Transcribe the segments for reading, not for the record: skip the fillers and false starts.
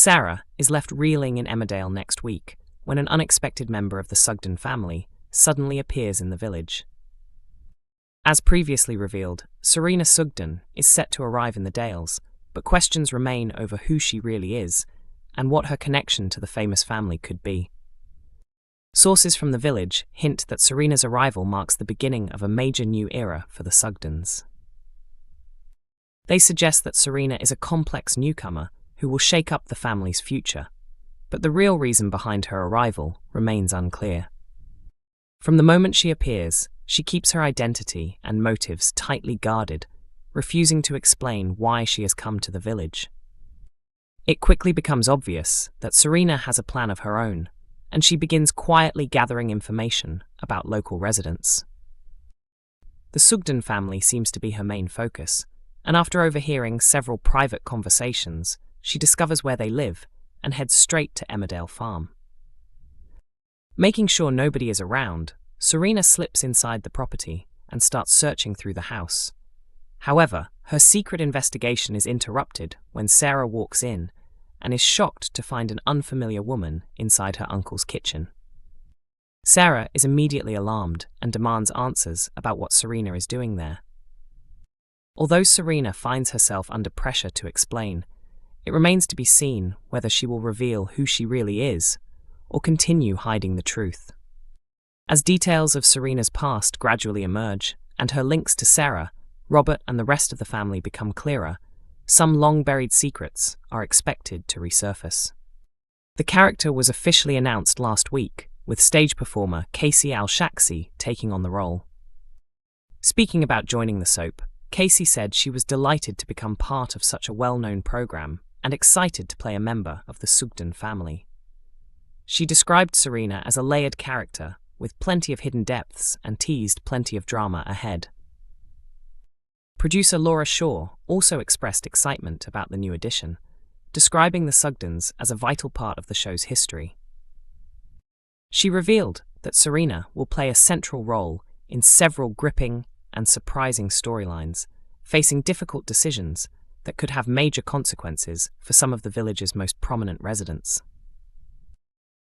Sarah is left reeling in Emmerdale next week when an unexpected member of the Sugden family suddenly appears in the village. As previously revealed, Serena Sugden is set to arrive in the Dales, but questions remain over who she really is and what her connection to the famous family could be. Sources from the village hint that Serena's arrival marks the beginning of a major new era for the Sugdens. They suggest that Serena is a complex newcomer who will shake up the family's future, but the real reason behind her arrival remains unclear. From the moment she appears, she keeps her identity and motives tightly guarded, refusing to explain why she has come to the village. It quickly becomes obvious that Serena has a plan of her own, and she begins quietly gathering information about local residents. The Sugden family seems to be her main focus, and after overhearing several private conversations, she discovers where they live and heads straight to Emmerdale Farm. Making sure nobody is around, Serena slips inside the property and starts searching through the house. However, her secret investigation is interrupted when Sarah walks in and is shocked to find an unfamiliar woman inside her uncle's kitchen. Sarah is immediately alarmed and demands answers about what Serena is doing there. Although Serena finds herself under pressure to explain, it remains to be seen whether she will reveal who she really is or continue hiding the truth. As details of Serena's past gradually emerge and her links to Sarah, Robert and the rest of the family become clearer, some long-buried secrets are expected to resurface. The character was officially announced last week, with stage performer Casey Al-Shaksi taking on the role. Speaking about joining the soap, Casey said she was delighted to become part of such a well-known program and excited to play a member of the Sugden family. She described Serena as a layered character with plenty of hidden depths and teased plenty of drama ahead. Producer Laura Shaw also expressed excitement about the new addition, describing the Sugdens as a vital part of the show's history. She revealed that Serena will play a central role in several gripping and surprising storylines, facing difficult decisions that could have major consequences for some of the village's most prominent residents.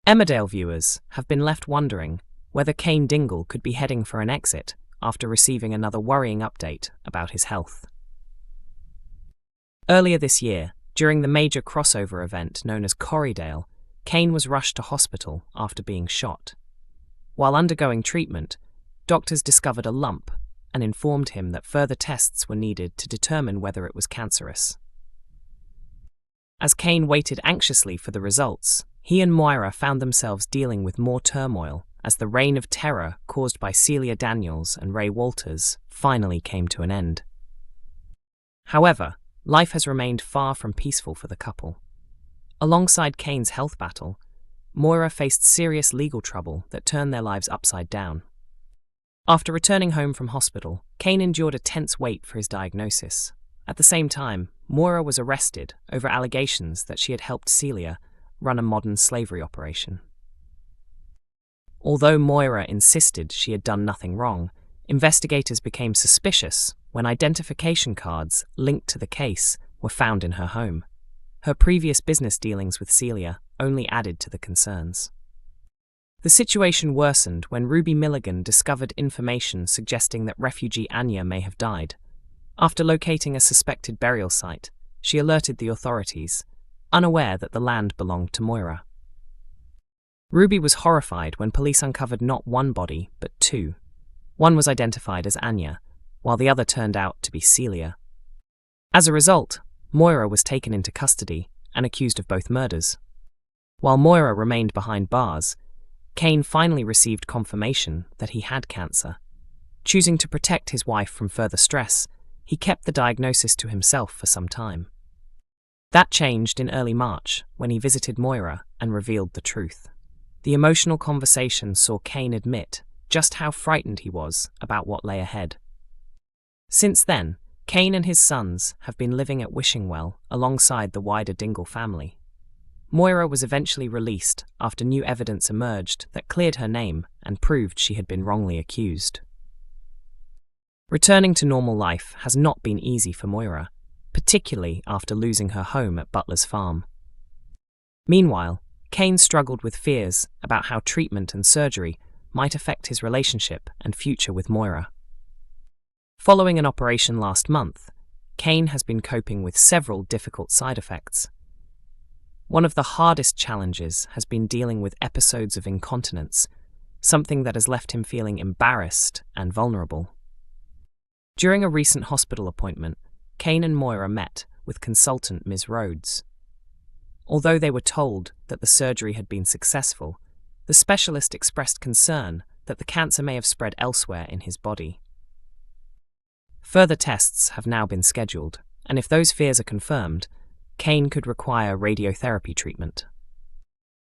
Emmerdale viewers have been left wondering whether Kane Dingle could be heading for an exit after receiving another worrying update about his health. Earlier this year, during the major crossover event known as Corriedale, Kane was rushed to hospital after being shot. While undergoing treatment, doctors discovered a lump and informed him that further tests were needed to determine whether it was cancerous. As Kane waited anxiously for the results, he and Moira found themselves dealing with more turmoil as the reign of terror caused by Celia Daniels and Ray Walters finally came to an end. However, life has remained far from peaceful for the couple. Alongside Kane's health battle, Moira faced serious legal trouble that turned their lives upside down. After returning home from hospital, Kane endured a tense wait for his diagnosis. At the same time, Moira was arrested over allegations that she had helped Celia run a modern slavery operation. Although Moira insisted she had done nothing wrong, investigators became suspicious when identification cards linked to the case were found in her home. Her previous business dealings with Celia only added to the concerns. The situation worsened when Ruby Milligan discovered information suggesting that refugee Anya may have died. After locating a suspected burial site, she alerted the authorities, unaware that the land belonged to Moira. Ruby was horrified when police uncovered not one body, but two. One was identified as Anya, while the other turned out to be Celia. As a result, Moira was taken into custody and accused of both murders. While Moira remained behind bars, Kane finally received confirmation that he had cancer. Choosing to protect his wife from further stress, he kept the diagnosis to himself for some time. That changed in early March when he visited Moira and revealed the truth. The emotional conversation saw Kane admit just how frightened he was about what lay ahead. Since then, Kane and his sons have been living at Wishingwell alongside the wider Dingle family. Moira was eventually released after new evidence emerged that cleared her name and proved she had been wrongly accused. Returning to normal life has not been easy for Moira, particularly after losing her home at Butler's Farm. Meanwhile, Kane struggled with fears about how treatment and surgery might affect his relationship and future with Moira. Following an operation last month, Kane has been coping with several difficult side effects. One of the hardest challenges has been dealing with episodes of incontinence, something that has left him feeling embarrassed and vulnerable. During a recent hospital appointment, Kane and Moira met with consultant Ms. Rhodes. Although they were told that the surgery had been successful, the specialist expressed concern that the cancer may have spread elsewhere in his body. Further tests have now been scheduled, and if those fears are confirmed, Kane could require radiotherapy treatment.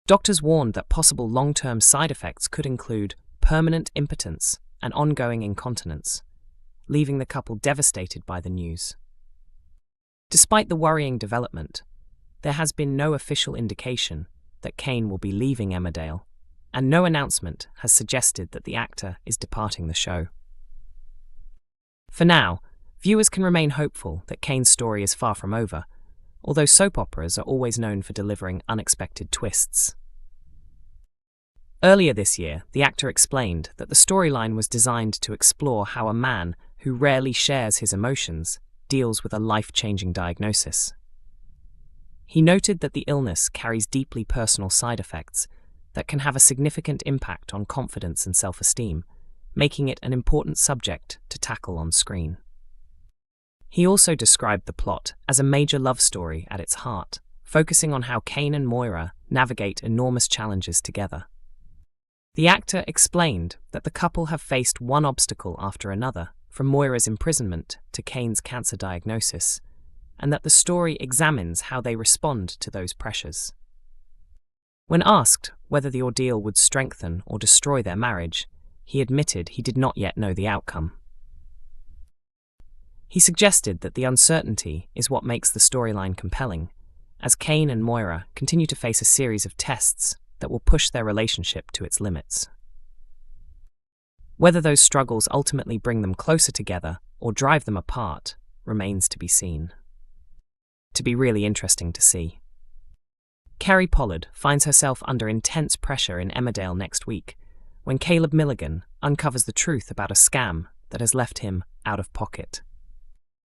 Doctors warned that possible long-term side effects could include permanent impotence and ongoing incontinence, leaving the couple devastated by the news. Despite the worrying development, there has been no official indication that Kane will be leaving Emmerdale, and no announcement has suggested that the actor is departing the show. For now, viewers can remain hopeful that Kane's story is far from over, although soap operas are always known for delivering unexpected twists. Earlier this year, the actor explained that the storyline was designed to explore how a man who rarely shares his emotions deals with a life-changing diagnosis. He noted that the illness carries deeply personal side effects that can have a significant impact on confidence and self-esteem, making it an important subject to tackle on screen. He also described the plot as a major love story at its heart, focusing on how Kane and Moira navigate enormous challenges together. The actor explained that the couple have faced one obstacle after another, from Moira's imprisonment to Kane's cancer diagnosis, and that the story examines how they respond to those pressures. When asked whether the ordeal would strengthen or destroy their marriage, he admitted he did not yet know the outcome. He suggested that the uncertainty is what makes the storyline compelling, as Kane and Moira continue to face a series of tests that will push their relationship to its limits. Whether those struggles ultimately bring them closer together or drive them apart remains to be seen. To be really interesting to see. Carrie Pollard finds herself under intense pressure in Emmerdale next week when Caleb Milligan uncovers the truth about a scam that has left him out of pocket.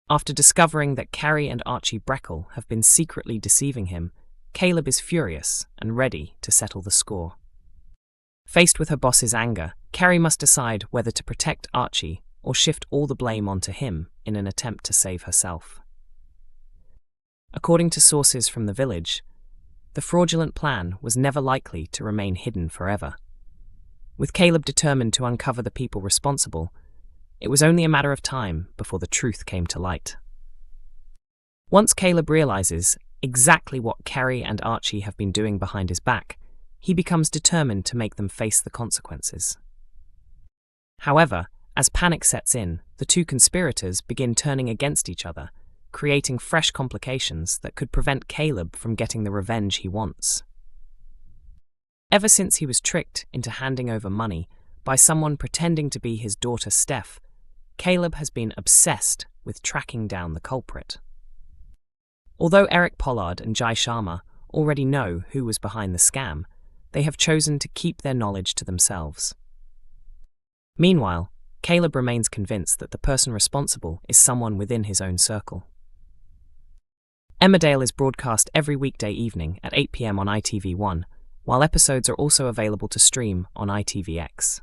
After discovering that Carrie and Archie Breckle have been secretly deceiving him, Caleb is furious and ready to settle the score. Faced with her boss's anger, Carrie must decide whether to protect Archie or shift all the blame onto him in an attempt to save herself. According to sources from the village, the fraudulent plan was never likely to remain hidden forever. With Caleb determined to uncover the people responsible, it was only a matter of time before the truth came to light. Once Caleb realizes exactly what Carrie and Archie have been doing behind his back, he becomes determined to make them face the consequences. However, as panic sets in, the two conspirators begin turning against each other, creating fresh complications that could prevent Caleb from getting the revenge he wants. Ever since he was tricked into handing over money by someone pretending to be his daughter Steph, Caleb has been obsessed with tracking down the culprit. Although Eric Pollard and Jai Sharma already know who was behind the scam, they have chosen to keep their knowledge to themselves. Meanwhile, Caleb remains convinced that the person responsible is someone within his own circle. Emmerdale is broadcast every weekday evening at 8 p.m. on ITV1, while episodes are also available to stream on ITVX.